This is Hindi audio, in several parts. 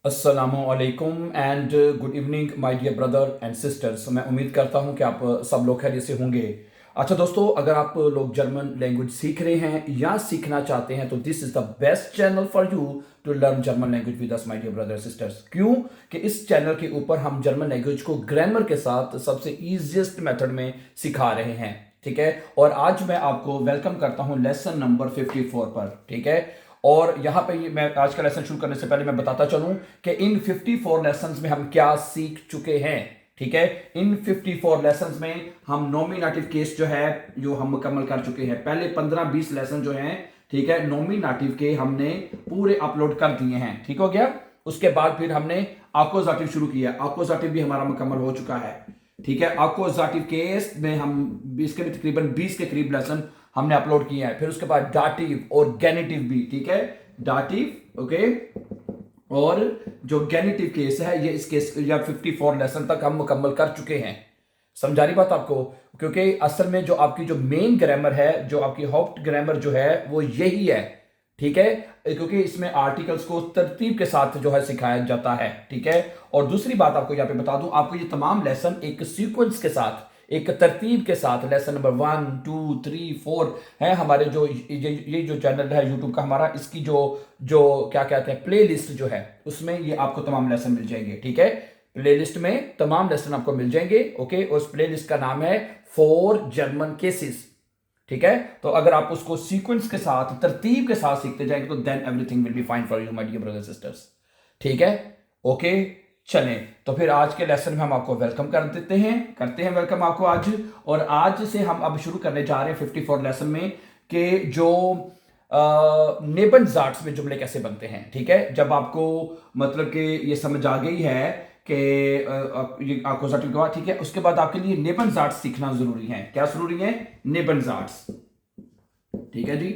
अस्सलामुअलैकुम and good evening my dear brother and sisters. मैं उम्मीद करता हूं कि आप सब लोग खैरियत से होंगे। अच्छा दोस्तों, अगर आप लोग जर्मन लैंग्वेज सीख रहे हैं या सीखना चाहते हैं तो this is the best channel for you to learn German language with us my dear brother sisters. क्यों कि इस चैनल के ऊपर हम जर्मन लैंग्वेज को ग्रामर के साथ सबसे ईजिएस्ट मेथड में सिखा रहे हैं। ठीक है, और आज मैं आपको वेलकम करता हूं लेसन नंबर 54 पर। ठीक है, और यहाँ पे मैं आज का लेसन शुरू करने से पहले मैं बताता चलूं कि इन 54 लेसन्स में हम क्या सीख चुके हैं। ठीक है, इन 54 लेसन्स में हम नॉमिनेटिव केस जो है जो हम मुकम्मल कर चुके हैं। पहले 15-20 लेसन जो हैं, ठीक है, नॉमिनेटिव के हमने पूरे अपलोड कर दिए हैं। ठीक हो गया। उसके बाद फिर हमने आक्यूजेटिव शुरू किया। आक्यूजेटिव भी हमारा मुकम्मल हो चुका है। ठीक है, आक्यूजेटिव केस में हम 20 के तकरीबन 20 के करीब लेसन हमने अपलोड किया है। फिर उसके बाद डाटिव और गेनिटिव भी। ठीक है, डाटिव ओके, और जो गेनिटिव केस है ये इस केस या 54 लेसन तक हम मुकम्मल कर चुके हैं। समझा रही बात आपको? क्योंकि असल में जो आपकी जो मेन ग्रामर है, जो आपकी हॉप्ट ग्रामर जो है वो यही है। ठीक है, क्योंकि इसमें आर्टिकल्स को तरतीब के साथ जो है सिखाया जाता है। ठीक है, और दूसरी बात आपको यहाँ पे बता दूं, आपको ये तमाम लेसन एक सीक्वेंस के साथ, एक तरतीब के साथ, लेसन नंबर 1 2 3 4 है हमारे जो ये जो चैनल है यूट्यूब का हमारा, इसकी जो जो क्या कहते हैं प्ले लिस्ट जो है उसमें ये आपको तमाम लेसन मिल जाएंगे। ठीक है, प्ले लिस्ट में तमाम लेसन आपको मिल जाएंगे। ओके, उस प्ले लिस्ट का नाम है फॉर जर्मन केसेस। ठीक है, तो अगर आप उसको सीक्वेंस के साथ, तरतीब के साथ सीखते जाएंगे तो then everything will be fine for you my dear brothers sisters. ठीक है, ओके, चलें तो फिर आज के लेसन में हम आपको वेलकम कर देते हैं, करते हैं वेलकम आपको आज। और आज से हम अब शुरू करने जा रहे हैं 54 लेसन में कि जो नेबनजार्ट्स में जुमले कैसे बनते हैं। ठीक है, जब आपको मतलब कि ये समझ आ गई है कि ये आक्यूजेटिव के बाद, ठीक है, उसके बाद आपके लिए नेबनजार्ट्स सीखना जरूरी है। क्या जरूरी है? नेबनजार्ट्स। ठीक है जी,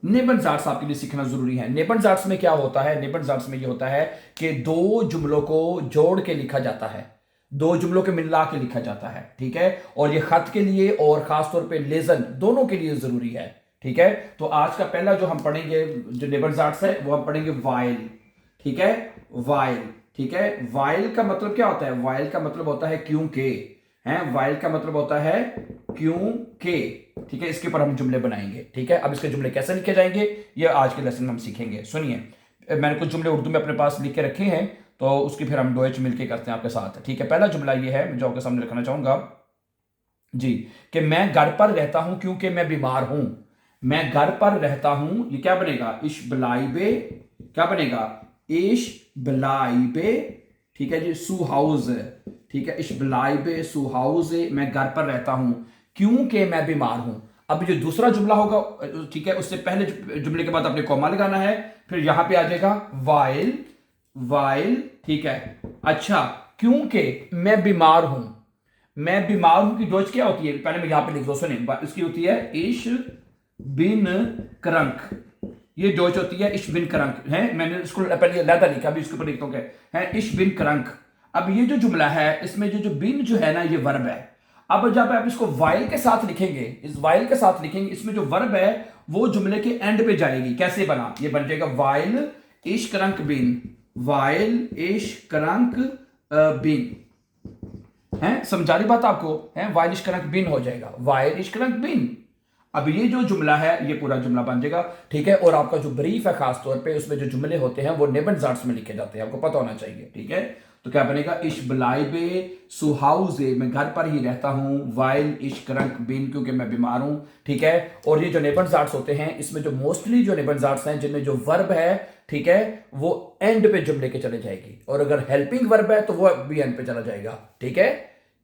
नेबनजार्ट्स आपके लिए सीखना जरूरी है। नेबनजार्ट्स में क्या होता है? नेबनजार्ट्स में ये होता है कि दो जुमलों को जोड़ के लिखा जाता है, दो जुमलों के मिला के लिखा जाता है। ठीक है, और ये खत के लिए और खासतौर पे लेजन दोनों के लिए जरूरी है। ठीक है, तो आज का पहला जो हम पढ़ेंगे जो नेबनजार्ट्स है वो हम पढ़ेंगे वाइल। ठीक है, वाइल। ठीक है, वाइल का मतलब क्या होता है? वाइल का मतलब होता है क्योंकि, है, वाइल का मतलब होता है क्योंकि। ठीक है, इसके ऊपर हम जुमले बनाएंगे। ठीक है, अब इसके जुमले कैसे लिखे जाएंगे ये आज के लेसन में हम सीखेंगे। सुनिए, मैंने कुछ जुमले उर्दू में अपने पास लिख के रखे हैं तो उसकी फिर हम डोएच मिलके करते हैं आपके साथ। ठीक है, पहला जुमला ये है जो आपके सामने रखना चाहूंगा जी, कि मैं घर पर रहता हूं क्योंकि मैं बीमार हूं। मैं घर पर रहता हूं, ये क्या बनेगा? इश ब्लाइबे। क्या बनेगा? इश ब्लाइबे। ठीक है जी, सू हाउस। ठीक है, इश ब्लाइबे सू हाउस, मैं घर पर रहता हूं क्योंकि मैं बीमार हूं। अब जो दूसरा जुमला होगा, ठीक है, उससे पहले जुमले के बाद आपने कॉमा लगाना है, फिर यहां पे आ जाएगा वाइल। वाइल, ठीक है, अच्छा, क्योंकि मैं बीमार हूं। मैं बीमार हूं की डोज क्या होती है? पहले मैं यहां पे लिख दो, सुने, इसकी होती है इश बिन क्रंक। ये डोज होती है इश बिन क्रंक है। मैंने इसको पहले लहदा लिखा, अभी इसके ऊपर लिखता हूं क्या है, इश बिन क्रंक। अब ये जो जुमला है इसमें जो जो बिन जो है ना ये वर्ब है। अब जब आप इसको वाइल के साथ लिखेंगे, इस वाइल के साथ लिखेंगे, इसमें जो वर्ब है वो जुमले के एंड पे जाएगी। कैसे बना? ये बन जाएगा वाइल इश क्रंक बिन। वाइल इश क्रंक बिन। है, समझा रही बात आपको? है, वाइल इश क्रंक बिन हो जाएगा, वाइल इश क्रंक बिन। अब ये जो जुमला है ये पूरा जुमला बन जाएगा। ठीक है, और आपका जो ब्रीफ है खास तौर पे उसमें जो जुमले होते हैं वो नेबनजार्ट्स में लिखे जाते हैं, आपको पता होना चाहिए। ठीक है, तो क्या बनेगा? इश ब्लाइबे सुहाउजे, मैं घर पर ही रहता हूं, वाइल इश क्रंक बिन, क्योंकि मैं बीमार हूं। ठीक है, और ये जो नेबनजार्ट्स होते हैं इसमें जो मोस्टली जो नेबनजार्ट्स हैं जिनमें जो वर्ब है, ठीक है, वो एंड पे जुमले के चले जाएगी, और अगर हेल्पिंग वर्ब है तो वो भी एंड पे चला जाएगा। ठीक है,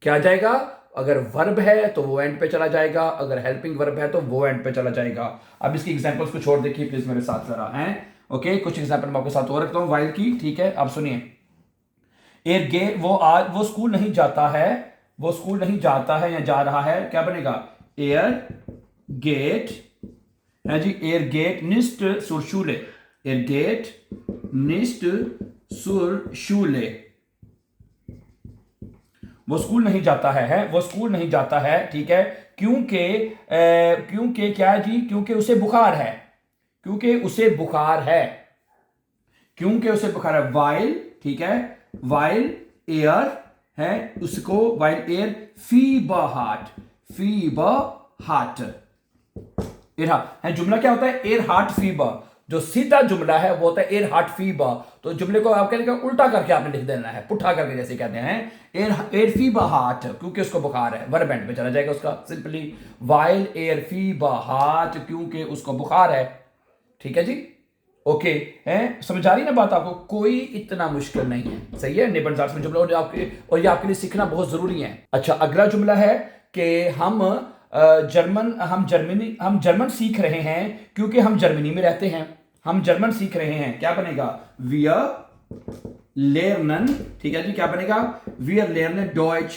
क्या जाएगा? अगर वर्ब है तो वो एंड पे चला जाएगा, अगर हेल्पिंग वर्ब है तो वो एंड पे चला जाएगा। अब इसकी एग्जांपल्स को छोड़ देखिए प्लीज मेरे साथ जरा, हैं, ओके, कुछ एग्जांपल मैं आपके साथ और रखता हूं वाइल की। ठीक है, अब सुनिए, एयर गे वो स्कूल नहीं जाता है, वो स्कूल नहीं जाता है या जा रहा है, क्या बनेगा? एयर गेट, है जी, एयर गेट निस्ट सुरशूले। एयर गेट निस्ट सुरशूले, वो स्कूल नहीं जाता है, वो स्कूल नहीं जाता है। ठीक है, क्योंकि क्योंकि क्या है जी? क्योंकि उसे बुखार है, क्योंकि उसे बुखार है। क्योंकि उसे बुखार है, वाइल, ठीक है, वाइल एयर है उसको, while air fever heart air है। जुमला क्या होता है, एयर हार्ट फीवर। जो सीधा जुमला है वो होता है एयर हार्ट फीवर। तो जुमले को आप कहने उल्टा करके आपने लिख देना है, पुट्ठा करके, जैसे कहते हैं एयर फीवर हार्ट, क्योंकि उसको बुखार है, वर्ब एंड पे चला जाएगा उसका simply, while air fever heart, क्योंकि उसको बुखार है। ठीक है जी, ओके है, समझ आ रही ना बात आपको, कोई इतना मुश्किल नहीं है, सही है। नेबन में जुमला और ये आपके लिए सीखना बहुत जरूरी है। अच्छा, अगला जुमला है कि हम जर्मन सीख रहे हैं क्योंकि हम जर्मनी में रहते हैं। हम जर्मन सीख रहे हैं, क्या बनेगा, wir lernen, ठीक है जी, क्या बनेगा, wir lernen Deutsch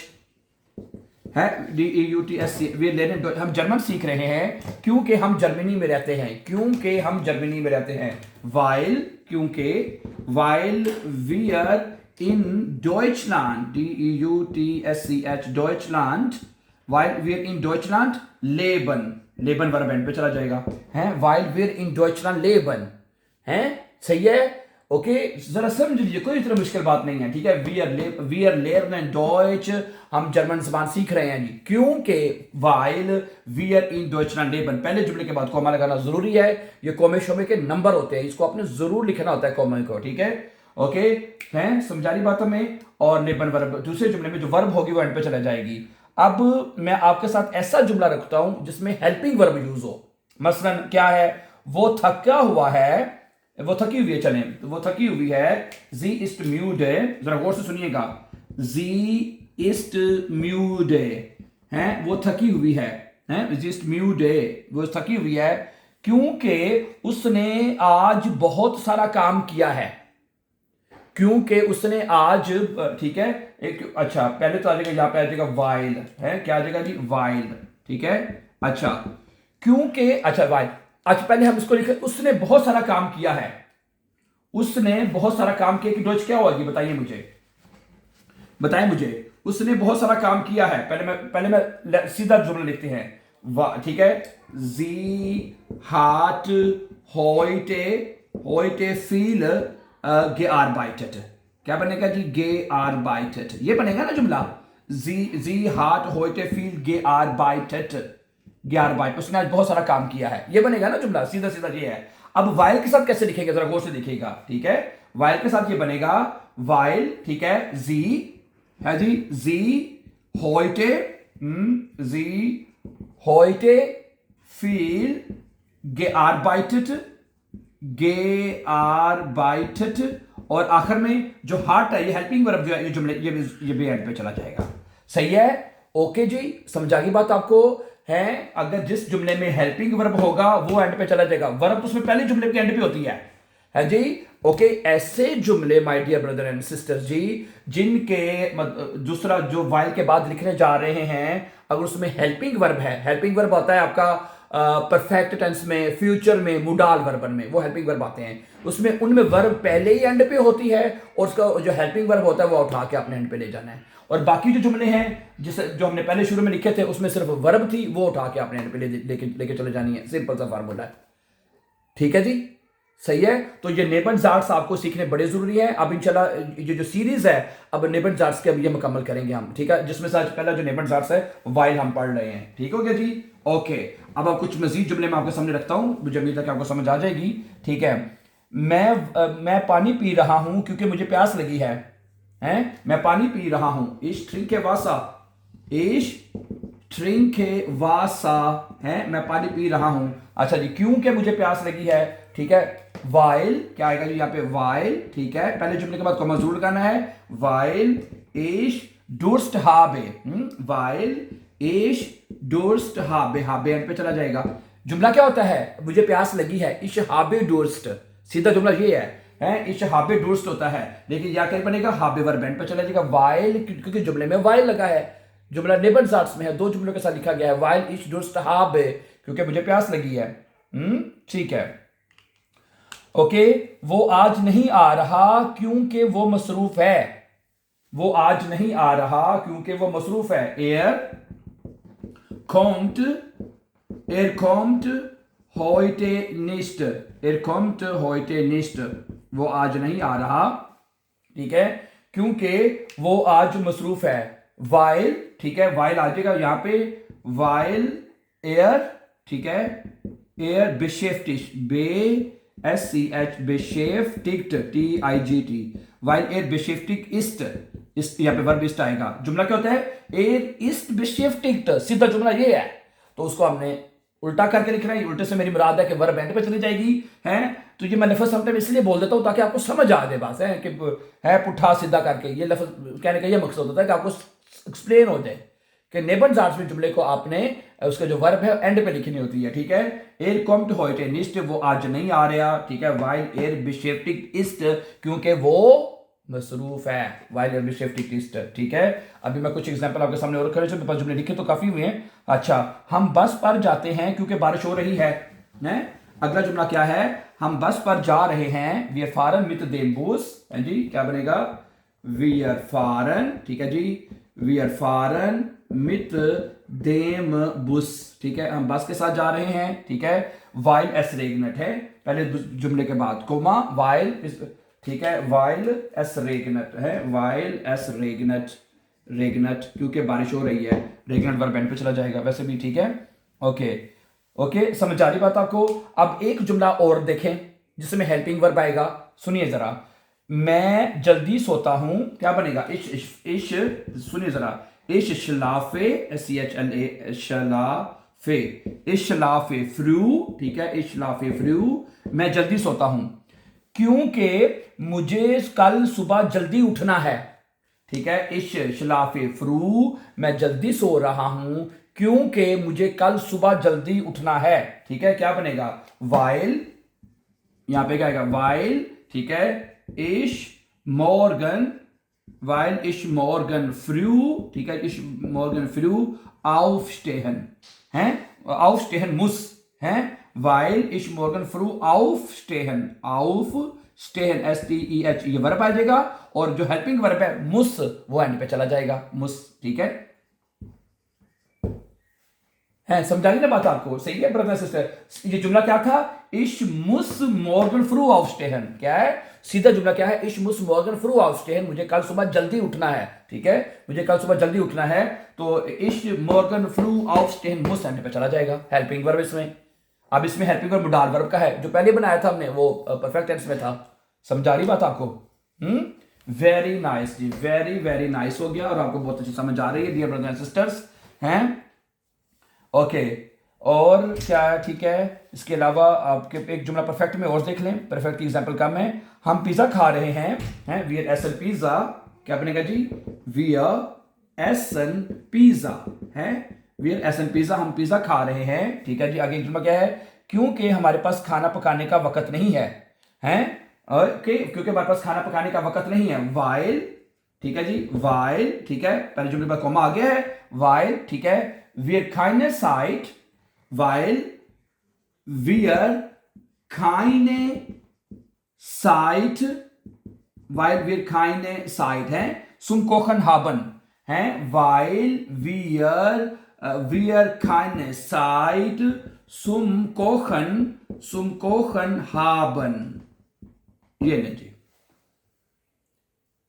है, DEUTSC, wir lernen Deutsch, हम जर्मन सीख रहे हैं क्योंकि हम जर्मनी में रहते हैं, क्योंकि हम जर्मनी में रहते हैं, weil, क्योंकि, weil wir in Deutschland, DEUTSCH, Deutschland, while wir in Deutschland leben verb and पे चला जाएगा, हैं, while wir in Deutschland leben, हैं, सही है, ओके, जरा समझ लीजिए, कोई इतना मुश्किल बात नहीं है, ठीक है। wir lernen Deutsch, हम जर्मन ज़बान सीख रहे हैं जी, क्योंकि while wir in Deutschland leben, पहले जुमले के बाद कॉमा लगाना जरूरी है। ये कॉमे शोमे के नंबर होते हैं, इसको आपने जरूर लिखना होता है कॉमे को, ठीक है, ओके, हैं, समझा रही बातों में। और लेबन वर्ब, दूसरे जुमले में जो वर्ब होगी वो एंड पे चला जाएगी। अब मैं आपके साथ ऐसा जुमला रखता हूं जिसमें हेल्पिंग वर्ब यूज हो। मसलन क्या है, वो थका हुआ है, वो थकी हुई है, चलें, वो थकी हुई है, जी इस्ट म्यूडे, जरा गौर से सुनिएगा, जी इस्ट म्यूडे, हैं, वो थकी हुई है, हैं, जी इस्ट म्यूडे, वो थकी हुई है क्योंकि उसने आज बहुत सारा काम किया है, क्योंकि उसने आज, ठीक है, एक, अच्छा, पहले तो आ जाएगा, यहां पे आ जाएगा वाइल, है, क्या आ जाएगा जी, वाइल, ठीक है, अच्छा, क्योंकि, अच्छा, वाइल, अच्छा, पहले हम इसको लिखे, उसने बहुत सारा काम किया है, उसने बहुत सारा काम किया कि डॉच क्या होगी, बताइए मुझे, उसने बहुत सारा काम किया है। पहले मैं सीधा जुमला लिखते हैं, ठीक है, जी हाट होइटे फील gearbeitet, क्या बनेगा जी, gearbeitet, ये बनेगा ना जुमला, जी हाट होइटे फील gearbeitet, उसने आज बहुत सारा काम किया है, ये बनेगा ना जुमला, सीधा सीधा ये है। अब वाइल के साथ कैसे लिखेगा, जरा गौर से लिखेगा, ठीक है, वाइल के साथ ये बनेगा, वाइल, ठीक है, जी है जी, जी होइटे फील gearbeitet, और आखिर में जो हार्ट है, ये हेल्पिंग वर्ब जो है, ये जुमले, ये भी एंड पे चला जाएगा, सही है, ओके जी, समझा गई बात आपको, है। अगर जिस जुमले में हेल्पिंग वर्ब होगा वो एंड पे चला जाएगा, वर्ब तो उसमें पहले जुमले के एंड पे होती है जी, ओके। ऐसे जुमले my dear brother and sisters जी, जिनके दूसरा जो वाइल के बाद लिखने जा रहे हैं, अगर उसमें हेल्पिंग वर्ब है, हेल्पिंग वर्ब होता है आपका परफेक्ट टेंस में, फ्यूचर में, मुडाल वर्बन में, वो हेल्पिंग वर्ब आते हैं, उसमें उनमें वर्ब पहले ही एंड पे होती है, और उसका जो हेल्पिंग वर्ब होता है वो उठा के अपने एंड पे ले जाना है। और बाकी जो जुमले हैं जो हमने पहले शुरू में लिखे थे, उसमें सिर्फ वर्ब थी, वो उठा के अपने एंड पे लेके चले जानी है, सिंपल सा फार्मूला है, ठीक है जी, सही है। तो ये नेबन जार्ट्स आपको सीखने बड़े जरूरी है। अब इंशाल्लाह ये जो सीरीज है, अब नेबन जार्ट्स के अब ये मुकम्मल करेंगे हम, ठीक है, जिसमें से आज पहला जो नेबन जार्ट्स है वाइल हम पढ़ रहे हैं, ठीक हो गया जी, ओके। अब कुछ मजीद जुमले मैं आपके सामने रखता हूं, मुझे उम्मीद है कि आपको समझ आ जाएगी, ठीक है। मैं पानी पी रहा हूं क्योंकि मुझे प्यास लगी है, हैं, मैं पानी पी रहा हूं, इश ट्रिंके वासा, है, मैं पानी पी रहा हूं, अच्छा जी, क्योंकि मुझे प्यास लगी है, ठीक है, वाइल, क्या आएगा जी यहाँ पे, वाइल, ठीक है, पहले जुमले के बाद कॉमा जरूर लगाना है, वाइल इश डुर्स्ट हाबे, वाइल इश डुर्स्ट हाबे, हाबे एंड पे चला जाएगा। जुमला क्या होता है, मुझे प्यास लगी है, इश हाबे डुर्स्ट, सीधा जुमला ये है, इश हाबे डुर्स्ट होता है, लेकिन या क्या बनेगा, हाबे वर्ब एंड पे चला जाएगा, वाइल, क्योंकि जुमले में वाइल लगा है, जुमला नेबन जार्ट्स में है, दो जुमलों के साथ लिखा गया है, वाइल इश डुर्स्ट हाबे, क्योंकि मुझे प्यास लगी है, ठीक है, ओके। वो आज नहीं आ रहा क्योंकि वो मसरूफ है, वो आज नहीं आ रहा क्योंकि वो मसरूफ है, er kommt heute nicht, वो आज नहीं आ रहा, ठीक है, क्योंकि वो आज मसरूफ है। वाइल, ठीक है, वाइल आ जाएगा यहां पे, वाइल एयर, ठीक है, एयर बेशेफ्टिश, BSCH बेशेफ्टिक्ट, TIGT, वाइल एयर बेशेफ्टिक इस्ट यहां पे वर्ब इस्ट आएगा। जुमला क्या होता है? एयर इस्ट बेशेफ्टिक्ट, सीधा जुमला ये है। तो उसको हमने उल्टा करके लिखना है। उल्टे से मेरी मुराद है कि वर्ब एंड पे चली जाएगी, हैं। तो ये मैं लफ्ज़ समटाइम इसलिए बोल देता हूं ताकि आपको समझ आ जाए बात है कि है पुट्ठा सीधा करके। ये लफ्ज़ कहने का ये मकसद होता है कि आपको एक्सप्लेन हो जाए कि नेबन जार्स में जुमले को आपने उसका जो वर्ब है एंड पे लिखनी होती है, ठीक है। एयर कॉम्ट होइट निस्ट, वो आज नहीं आ रहा, ठीक है। वाइल एयर बेशेफ्टिक इस्ट, क्योंकि वो मसरूफ है। वाइल एयर बेशेफ्टिक इस्ट, ठीक है। अभी मैं कुछ एग्जांपल आपके सामने और मेरे पास जुमले लिखे तो काफी हुए हैं। अच्छा, हम बस पर जाते हैं क्योंकि बारिश हो रही है। अगला जुमला क्या है? हम बस पर जा रहे हैं। वी आर फारन मित देम बूस, है जी, क्या बनेगा? वी आर फारन, ठीक है जी, वी आर फारन मित देम बुस, ठीक है, हम बस के साथ जा रहे हैं, ठीक है। वाइल एस रेगनेट है पहले जुमले के बाद, कोमा वाइल, ठीक है, वाइल एस रेगनेट है, वाइल एस रेगनेट, रेगनेट क्योंकि बारिश हो रही है, रेगनेट वर्ब एंड पे चला जाएगा वैसे भी, ठीक है। ओके ओके, समझ आ रही बात आपको? अब एक जुमला और देखें जिसमें हेल्पिंग वर्ब आएगा, सुनिए जरा। मैं जल्दी सोता हूं, क्या बनेगा? इश, सुनिए जरा, इश शलाफे, SCHLA, शलाफे, इशलाफे फ्रू, ठीक है, इशलाफे फ्रू, मैं जल्दी सोता हूं क्योंकि मुझे कल सुबह जल्दी उठना है, ठीक है। इश शलाफे फ्रू, मैं जल्दी सो रहा हूं क्योंकि मुझे कल सुबह जल्दी उठना है, ठीक है। क्या बनेगा? वाइल, यहां पे क्या आएगा? वाइल, ठीक है, इश मॉर्गन, वाइल इश मॉर्गन फ्रू, ठीक है, इश मॉर्गन फ्रू aufstehen है, aufstehen muss है, वाइल इश मॉर्गन फ्रू aufstehen, aufstehen STEH, ये वर्ब आ जाएगा और जो हेल्पिंग वर्ब है मुस, वो एंड पे चला जाएगा, मुस, ठीक है। समझा ना बात आपको? सही है ब्रदर सिस्टर? ये जुमला क्या था? इश मुस मॉर्गन फ्रू aufstehen, क्या है सीधा जुमला? क्या है? इश मुस मॉर्गन फ्रू aufstehen, मुझे कल सुबह जल्दी उठना है, ठीक है, मुझे कल सुबह जल्दी उठना है। तो इश मॉर्गन फ्रू aufstehen मुस एंड पे चला जाएगा, हेल्पिंग वर्ब इसमें। अब इसमें हेल्पिंग वर्ब डाल वर्ब का है, जो पहले बनाया था हमने वो परफेक्ट टेंस में था। समझा रही बात आपको? वेरी नाइस जी, वेरी वेरी नाइस हो गया और आपको बहुत अच्छी समझ आ रही है डियर ब्रदर्स एंड सिस्टर्स, हैं। ओके, और क्या है? ठीक है, इसके अलावा आपके एक जुमला परफेक्ट में और देख लें। परफेक्ट की एग्जांपल कम है। हम पिज्जा खा रहे हैं, वी आर एसन पिज्जा, क्या बनेगा जी? वी आर एसन पिज्जा है, वी आर एसन पिज्जा, हम पिज्जा खा रहे हैं, ठीक है जी। आगे जुमला क्या है? क्योंकि हमारे पास खाना पकाने का वक्त नहीं है, हैं। ओके, क्योंकि हमारे पास खाना पकाने का वक्त नहीं है, वाइल, ठीक है जी, वाइल, ठीक है, पहले जुमले पर कॉमा आ गया है, वाइल, ठीक है, wir keine Zeit, weil wir keine Zeit, weil wir keine Zeit है, zum Kochen haben है, weil wir keine Zeit zum Kochen haben, ये लीजिए।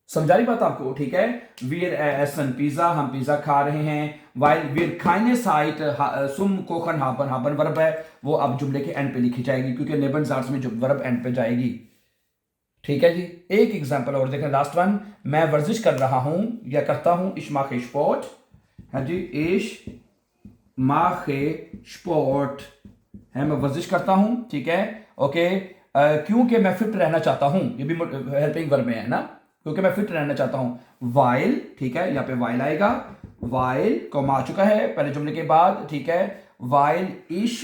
समझा रही बात आपको? ठीक है, वीर एसन पिज्जा, हम पिज्जा खा रहे हैं, वाइल वीर खाने साइट सुम कोखन हाबन, हाबन वर्ब है, वो अब जुमले के एंड पे लिखी जाएगी क्योंकि नेबन जार्स में जो वर्ब एंड पे जाएगी, ठीक है जी। एक एग्जांपल और देखें, लास्ट वन। मैं वर्जिश कर रहा हूं या करता हूं, इश माखे स्पोर्ट है जी, इश माखे स्पोर्ट है, मैं वर्जिश करता हूं, ठीक है, ओके। क्योंकि मैं फिट रहना चाहता हूं, ये भी हेल्पिंग वर्ब में है ना, क्योंकि मैं फिट रहना चाहता हूं, वाइल, ठीक है, यहां पे वाइल आएगा, वाइल कॉमा आ चुका है पहले जुमले के बाद, ठीक है, वाइल इश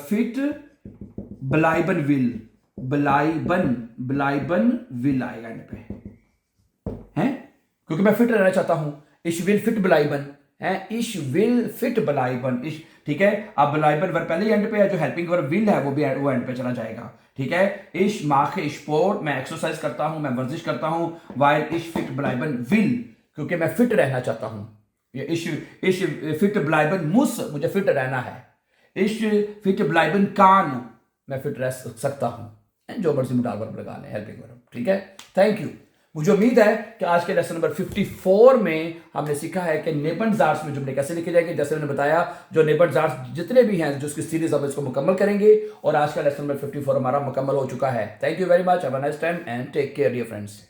फिट ब्लाइबन विल, ब्लाइबन विल आएगा एंड पे, हैं, क्योंकि मैं फिट रहना चाहता हूं, इश विल फिट ब्लाइबन है, इश विल फिट ब्लाइबन, इश, ठीक है। अब ब्लाइबन वर्ब पहले एंड पे है, जो हेल्पिंग वर्ब विल है वो एंड पे चला जाएगा, ठीक है। इश माखे स्पोर्ट, मैं एक्सरसाइज करता हूं, मैं वर्जिश करता हूं, वाइल इश फिट ब्लाइबन विल, क्योंकि मैं फिट रहना चाहता हूं, ये इश फिट ब्लाइबन मुस, मुझे फिट रहना है, इश फिट ब्लाइबन कान, मैं फिट रह सकता हूं, जो मर्जी मुडाल वर्ब लगा लें, हेल्पिंग वर्ब। ठीक है, थैंक यू। मुझे उम्मीद है कि आज के लेसन नंबर 54 में हमने सीखा है कि नेबनज़ार्ट्स में जुमले कैसे लिखे जाएंगे। जैसे मैंने बताया, जो नेबनज़ार्ट्स जितने भी हैं, जो उसकी सीरीज अब इसको मुकम्मल करेंगे, और आज का लेसन नंबर 54 हमारा मुकम्मल हो चुका है। Thank you very much, have a nice time and take care dear friends.